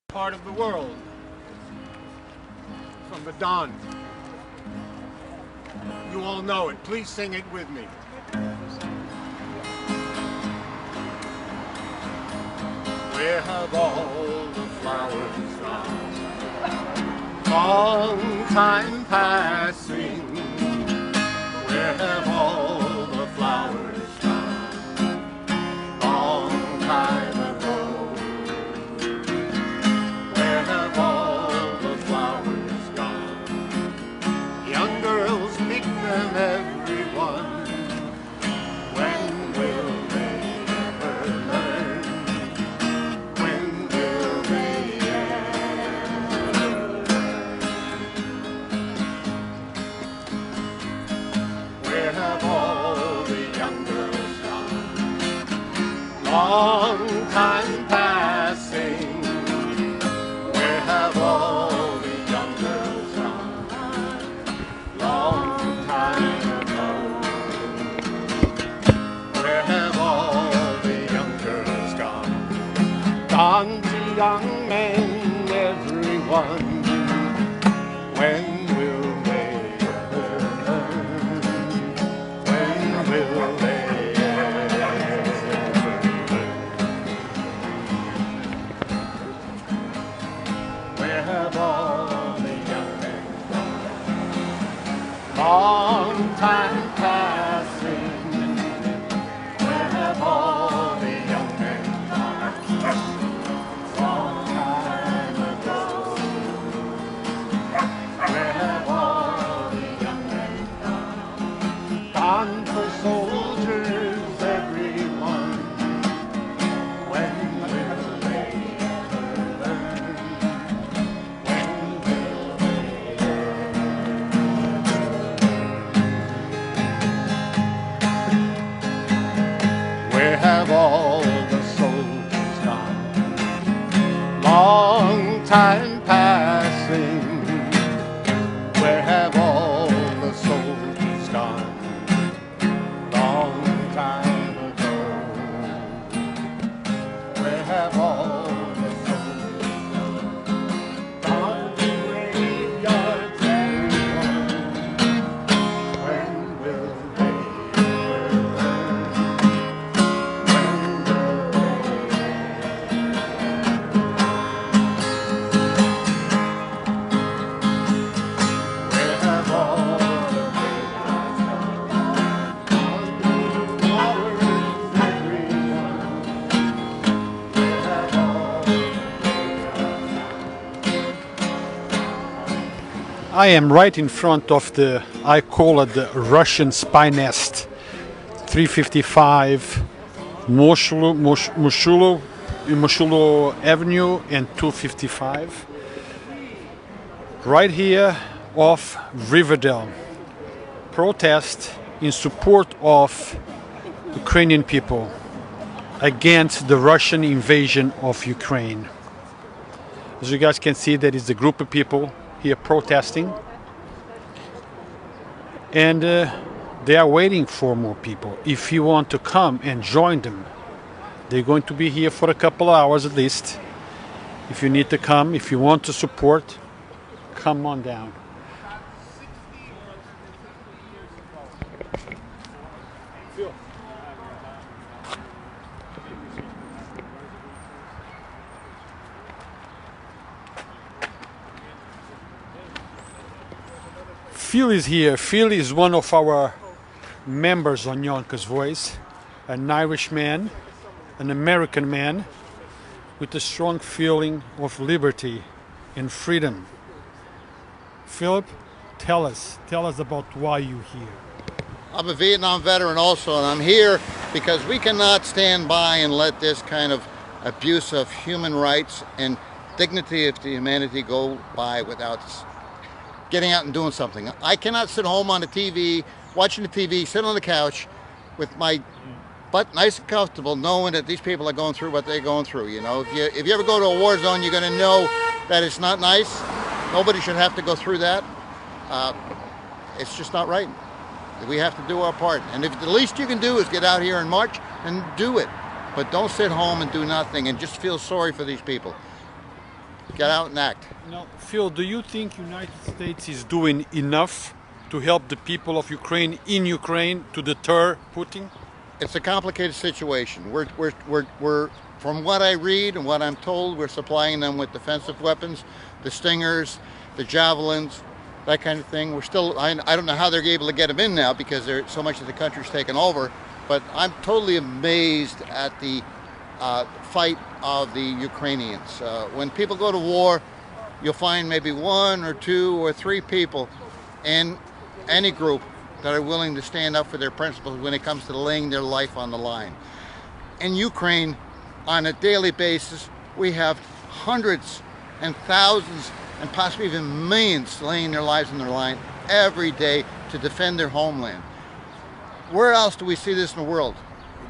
Part of the world, from the Don. You all know it. Please sing it with me. Where have all the flowers gone? Long time passing. Where have all the flowers gone? Long time ago. Where have all the flowers gone? Young girls pick them, everyone. When will they ever learn? When will they ever learn? Where have all the young girls gone? Long time passing. Where have all the young girls gone? Long time ago. Where have all the young girls gone? Gone to young men, everyone. When will they ever learn? When will they ever learn? Where have all the young men gone? Long time passing. Where have all the young men gone? Long time ago. Where have all the young men gone? Gone for soldiers, everyone. When will they ever learn? When will they ever learn? Where have all the soldiers gone? Long time passing. Where have all the soldiers gone? Long time ago. Where have all the soldiers gone? Gone to graveyards, everyone. When will they ever learn? When will they Where have all the graveyards gone? Gone to flowers, everyone. Where have all the I am right in front of the, I call it the Russian spy nest, 355 Mosholu Avenue and 255. Right here off Riverdale. Protest in support of Ukrainian people against the Russian invasion of Ukraine. As you guys can see, there is a group of people here protesting, and they are waiting for more people. If you want to come and join them, they're going to be here for a couple of hours at least. If you need to come, if you want to support, come on down. Phil is here. Phil is one of our members on Yonkers Voice, an Irish man, an American man with a strong feeling of liberty and freedom. Philip, tell us about why you're here. I'm a Vietnam veteran also, and I'm here because we cannot stand by and let this kind of abuse of human rights and dignity of humanity go by without getting out and doing something. I cannot sit home on the TV, watching the TV, sit on the couch with my butt nice and comfortable, knowing that these people are going through what they're going through. You know, if you ever go to a war zone, you're going to know that it's not nice. Nobody should have to go through that. It's just not right. We have to do our part. And if the least you can do is get out here and march, and do it. But don't sit home and do nothing and just feel sorry for these people. get out and act. Now, Phil, do you think United States is doing enough to help the people of Ukraine in Ukraine to deter Putin? It's a complicated situation. We're from what I read and what I'm told, we're supplying them with defensive weapons, the Stingers, the Javelins, that kind of thing. We're still, I don't know how they're able to get them in now because so much of the country's taken over, but I'm totally amazed at the fight of the Ukrainians. When people go to war, you'll find maybe 1 or 2 or 3 people in any group that are willing to stand up for their principles when it comes to laying their life on the line. In Ukraine, on a daily basis, we have hundreds and thousands and possibly even millions laying their lives on the line every day to defend their homeland. Where else do we see this in the world?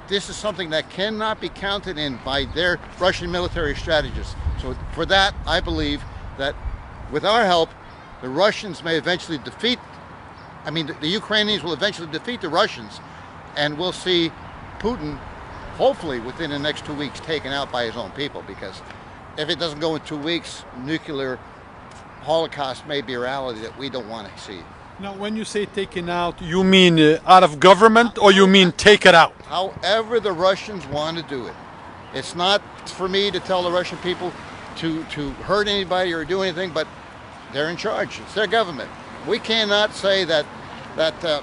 This is something that cannot be counted in by their Russian military strategists. So for that, I believe that with our help, the Russians may eventually defeat, the Ukrainians will eventually defeat the Russians, and we'll see Putin, hopefully within the next 2 weeks, taken out by his own people, because if it doesn't go in 2 weeks, nuclear holocaust may be a reality that we don't want to see. Now, when you say taken out, you mean out of government, or you mean take it out? However the Russians want to do it. It's not for me to tell the Russian people to hurt anybody or do anything, but they're in charge. It's their government. We cannot say that the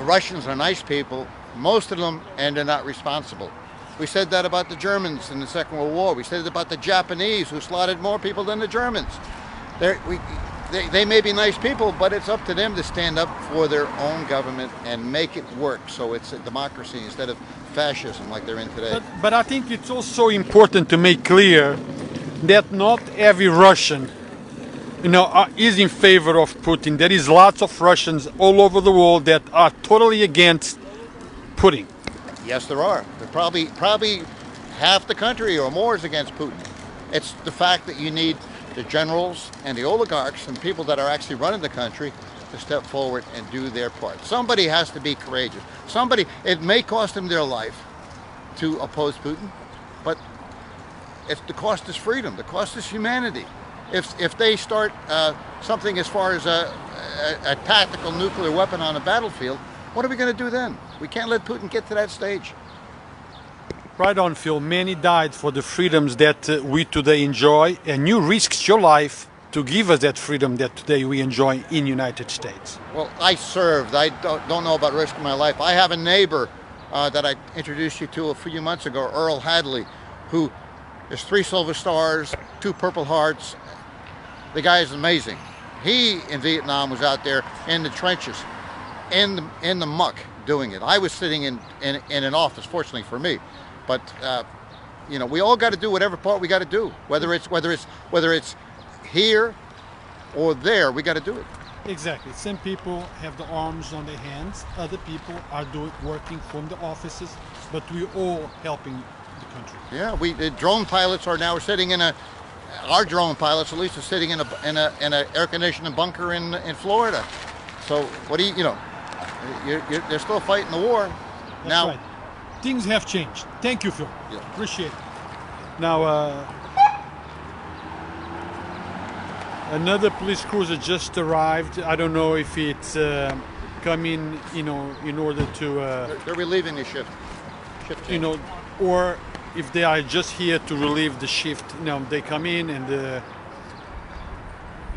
Russians are nice people, most of them, and they're not responsible. We said that about the Germans in the Second World War. We said it about the Japanese, who slaughtered more people than the Germans. They may be nice people, but it's up to them to stand up for their own government and make it work so it's a democracy instead of fascism like they're in today. But I think it's also important to make clear that not every Russian is in favor of Putin. There is lots of Russians all over the world that are totally against Putin. Yes, there are. Probably half the country or more is against Putin. It's the fact that you need the generals and the oligarchs and people that are actually running the country to step forward and do their part. Somebody has to be courageous. It may cost them their life to oppose Putin, but the cost is freedom. The cost is humanity. If they start something as far as a tactical nuclear weapon on a battlefield, what are we going to do then? We can't let Putin get to that stage. Right on, Phil. Many died for the freedoms that we today enjoy, and you risked your life to give us that freedom that today we enjoy in the United States. Well, I served. I don't know about risking my life. I have a neighbor that I introduced you to a few months ago, Earl Hadley, who is 3 Silver Stars, 2 Purple Hearts. The guy is amazing. He, in Vietnam, was out there in the trenches, in the muck, doing it. I was sitting in an office, fortunately for me. But we all got to do whatever part we got to do. Whether it's here or there, we got to do it. Exactly. Some people have the arms on their hands. Other people are working from the offices. But we're all helping the country. Yeah, the drone pilots are now sitting our drone pilots at least are sitting in a air conditioning bunker in Florida. So what do they're still fighting the war. That's now. Right. Things have changed. Thank you, Phil. Yeah. Appreciate it. Now, another police cruiser just arrived. I don't know if it's coming, in order to... They're relieving the shift change. Or if they are just here to relieve the shift. They come in and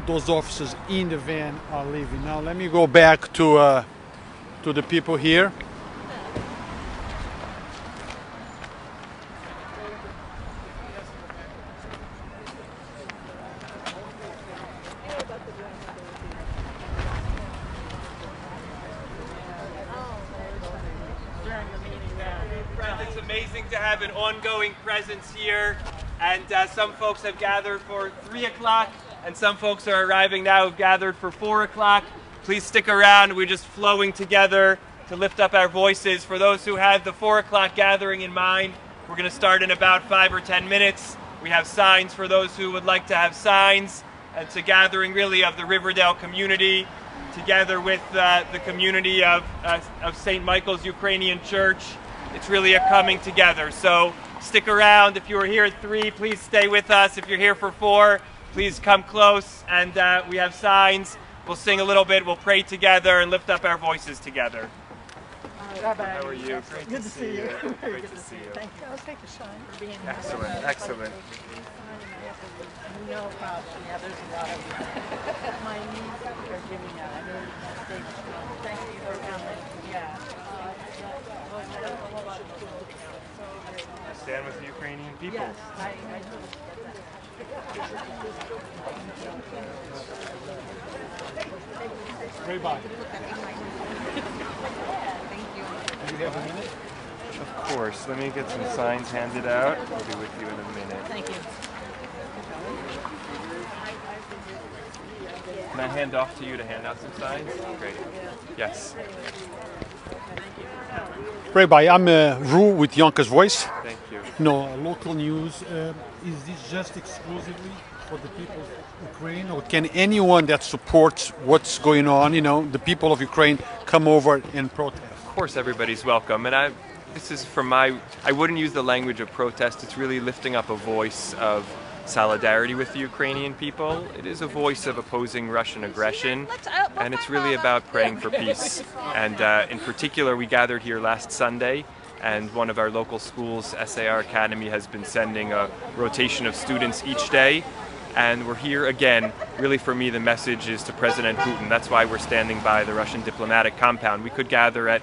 those officers in the van are leaving. Now, let me go back to the people here. It's amazing to have an ongoing presence here, and some folks have gathered for 3 o'clock, and some folks are arriving now who've gathered for 4 o'clock. Please stick around. We're just flowing together to lift up our voices. For those who have the 4 o'clock gathering in mind, we're going to start in about 5 or 10 minutes. We have signs for those who would like to have signs. It's a gathering really of the Riverdale community together with the community of St. Michael's Ukrainian Church. It's really a coming together. So stick around. If you were here at 3, please stay with us. If you're here for 4, please come close. And we have signs. We'll sing a little bit. We'll pray together and lift up our voices together. Rabbi, How are you? good to see you. Great to see you. Thank you. I'll take a shine for being here. Excellent, excellent. No problem. Yeah, there's a lot of my niece are giving out. I know they thank you for coming. Yeah. Stand with the Ukrainian people. Yes, I totally get that. Rabbi. Do you have a minute? Of course. Let me get some signs handed out. I'll be with you in a minute. Thank you. Can I hand off to you to hand out some signs? Great. Yes. Rabbi, I'm Ru with Yonkers Voice. Thank you. No, local news. Is this just exclusively for the people of Ukraine, or can anyone that supports what's going on, the people of Ukraine, come over and protest? Of course, everybody's welcome. And this is from I wouldn't use the language of protest. It's really lifting up a voice of solidarity with the Ukrainian people. It is a voice of opposing Russian aggression, and it's really about praying for peace. And in particular, we gathered here last Sunday, and one of our local schools, SAR Academy, has been sending a rotation of students each day. And we're here again. Really, for me, the message is to President Putin. That's why we're standing by the Russian diplomatic compound. We could gather at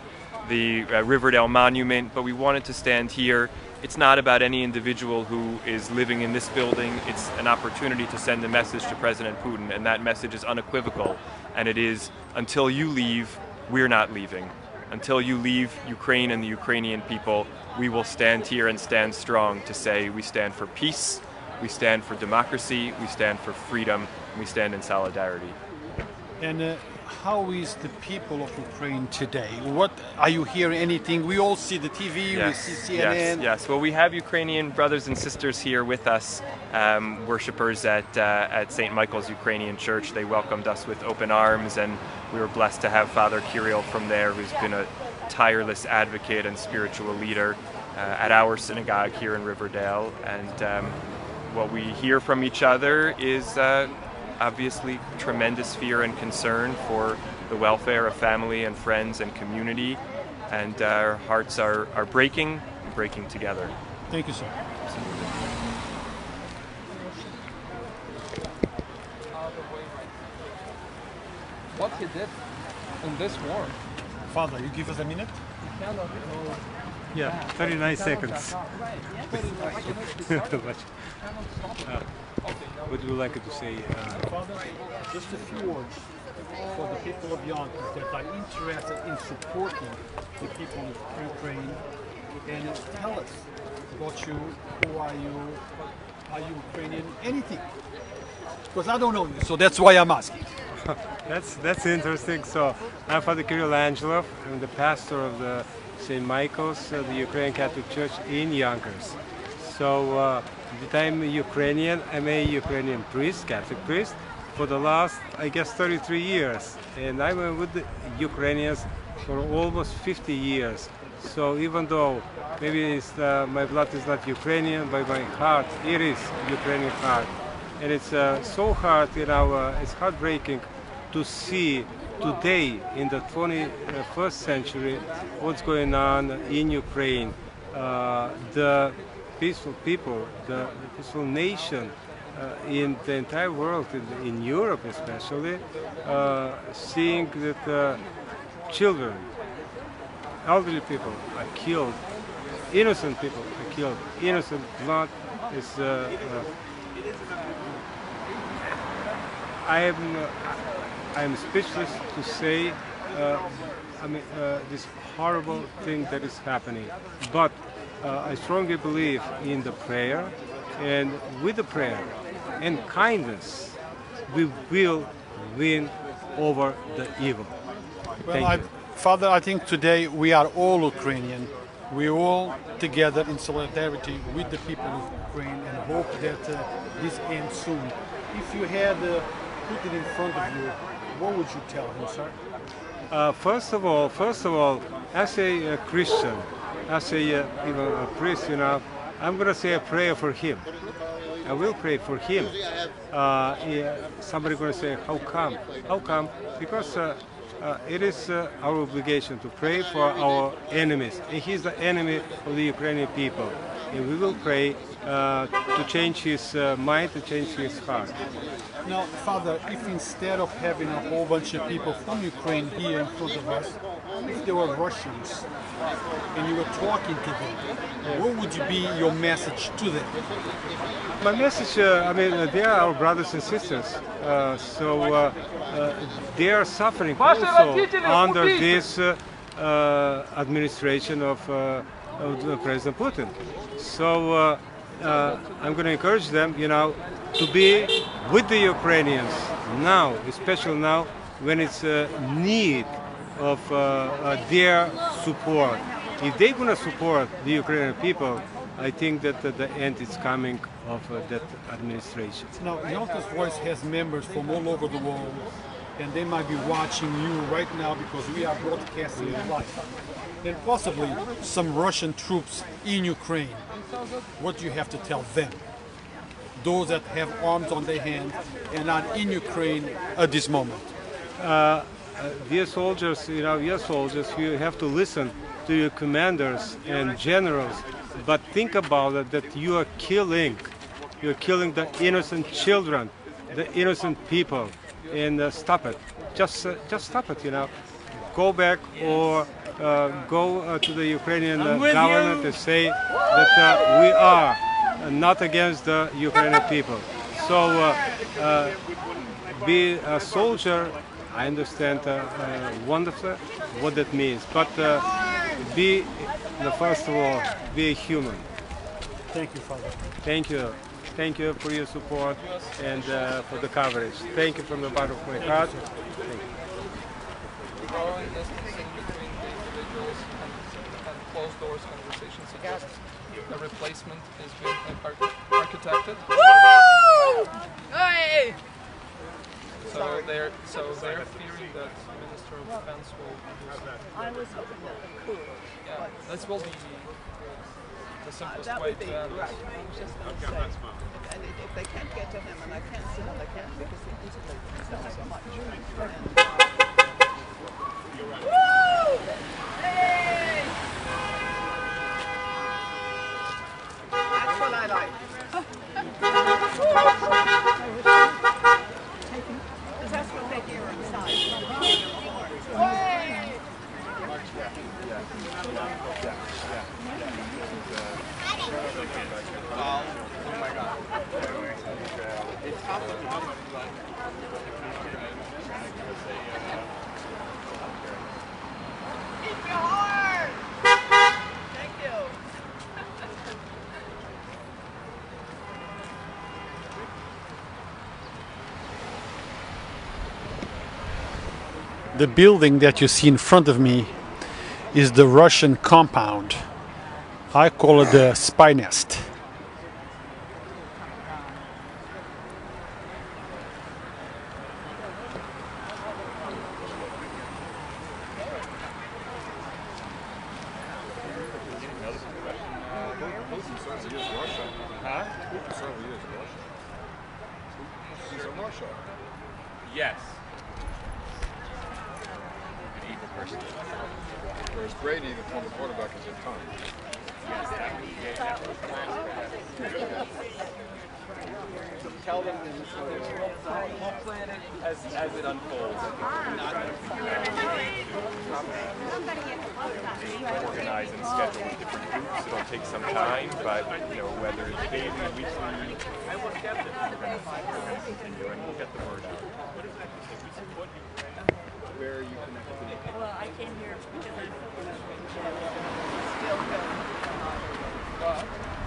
the Riverdale Monument, but we wanted to stand here. It's not about any individual who is living in this building. It's an opportunity to send a message to President Putin, and that message is unequivocal. And it is, until you leave, we're not leaving. Until you leave Ukraine and the Ukrainian people, we will stand here and stand strong to say we stand for peace, we stand for democracy, we stand for freedom, and we stand in solidarity. And how is the people of Ukraine today? What are you hearing? Anything? We all see the TV, Yes, we see CNN. yes. Well, we have Ukrainian brothers and sisters here with us, worshippers at St. Michael's Ukrainian Church. They welcomed us with open arms, and we were blessed to have Father Kiril from there, who's been a tireless advocate and spiritual leader at our synagogue here in Riverdale. And what we hear from each other is obviously tremendous fear and concern for the welfare of family and friends and community, and our hearts are breaking together. Thank you, sir. What he did in this war. Father, you give us a minute? Yeah, 39 seconds. Too much. What would you like to say? Father, just a few words for the people of Yonkers that are interested in supporting the people of Ukraine, and tell us about you. Who are you? Are you Ukrainian? Anything? Because I don't know you, so that's why I'm asking. That's interesting. So I'm Father Kiril. I'm the pastor of the St. Michael's, the Ukrainian Catholic Church in Yonkers. So I'm Ukrainian. I'm a Ukrainian priest, Catholic priest, for the last, I guess, 33 years. And I've been with the Ukrainians for almost 50 years. So even though maybe my blood is not Ukrainian, but my heart, it is Ukrainian heart. And it's so hard, it's heartbreaking to see today in the 21st century what's going on in Ukraine. The peaceful people, the peaceful nation in the entire world, in Europe especially, seeing that children, elderly people are killed, innocent people are killed, innocent blood is I'm speechless to say this horrible thing that is happening. But I strongly believe in the prayer, and with the prayer and kindness, we will win over the evil. Well, Father, I think today we are all Ukrainian. We're all together in solidarity with the people of Ukraine, and hope that this ends soon. If you had Putin in front of you, what would you tell him, sir? First of all, as a Christian, as a priest, I'm going to say a prayer for him. I will pray for him. Somebody going to say, how come? How come? Because it is our obligation to pray for our enemies. And he's the enemy of the Ukrainian people. And we will pray to change his mind, to change his heart. Now, Father, if instead of having a whole bunch of people from Ukraine here in front of us, if they were Russians and you were talking to them, what would be your message to them? My message, they are our brothers and sisters, so they are suffering also under this administration of President Putin. So I'm going to encourage them, to be with the Ukrainians now, especially now when it's need of their support. If they're going to support the Ukrainian people, I think that the end is coming of that administration. Now, Yonkers Voice has members from all over the world, and they might be watching you right now because we are broadcasting live. And possibly some Russian troops in Ukraine. What do you have to tell them? Those that have arms on their hands and are in Ukraine at this moment. Dear soldiers, you have to listen to your commanders and generals, but think about it that you're killing the innocent children, the innocent people, and stop it. Just stop it. Go back or go to the Ukrainian government and say that we are not against the Ukrainian people. So be a soldier. I understand wonderfully what that means, but first of all, be a human. Thank you, Father. Thank you. Thank you for your support and for the coverage. Thank you from the bottom of my heart. Thank you. Growing distancing between the individuals and closed doors conversations suggest a replacement is being architected. Hey! So they're fearing that the Minister of Defense will do something. I was hoping that we could. Yeah, this will be the simplest That way would be to end right. this. I was just going to say, and if they can't get to him, and I can't see how they can because they easily sell so much. Woo! Hey! That's what I like. Because that's what they hear inside. Hey! Keep your heart! Thank you. The building that you see in front of me is the Russian compound. I call it the spy nest. Yes. An evil person. Whereas Brady, the former quarterback, is a ton. Tell them we'll plan it as it unfolds. Organize and schedule in different groups. It'll take some time, but whether it's daily, weekly, we're going to continue and we'll get the word out. Where are you connected? Well, I came here because I'm still going.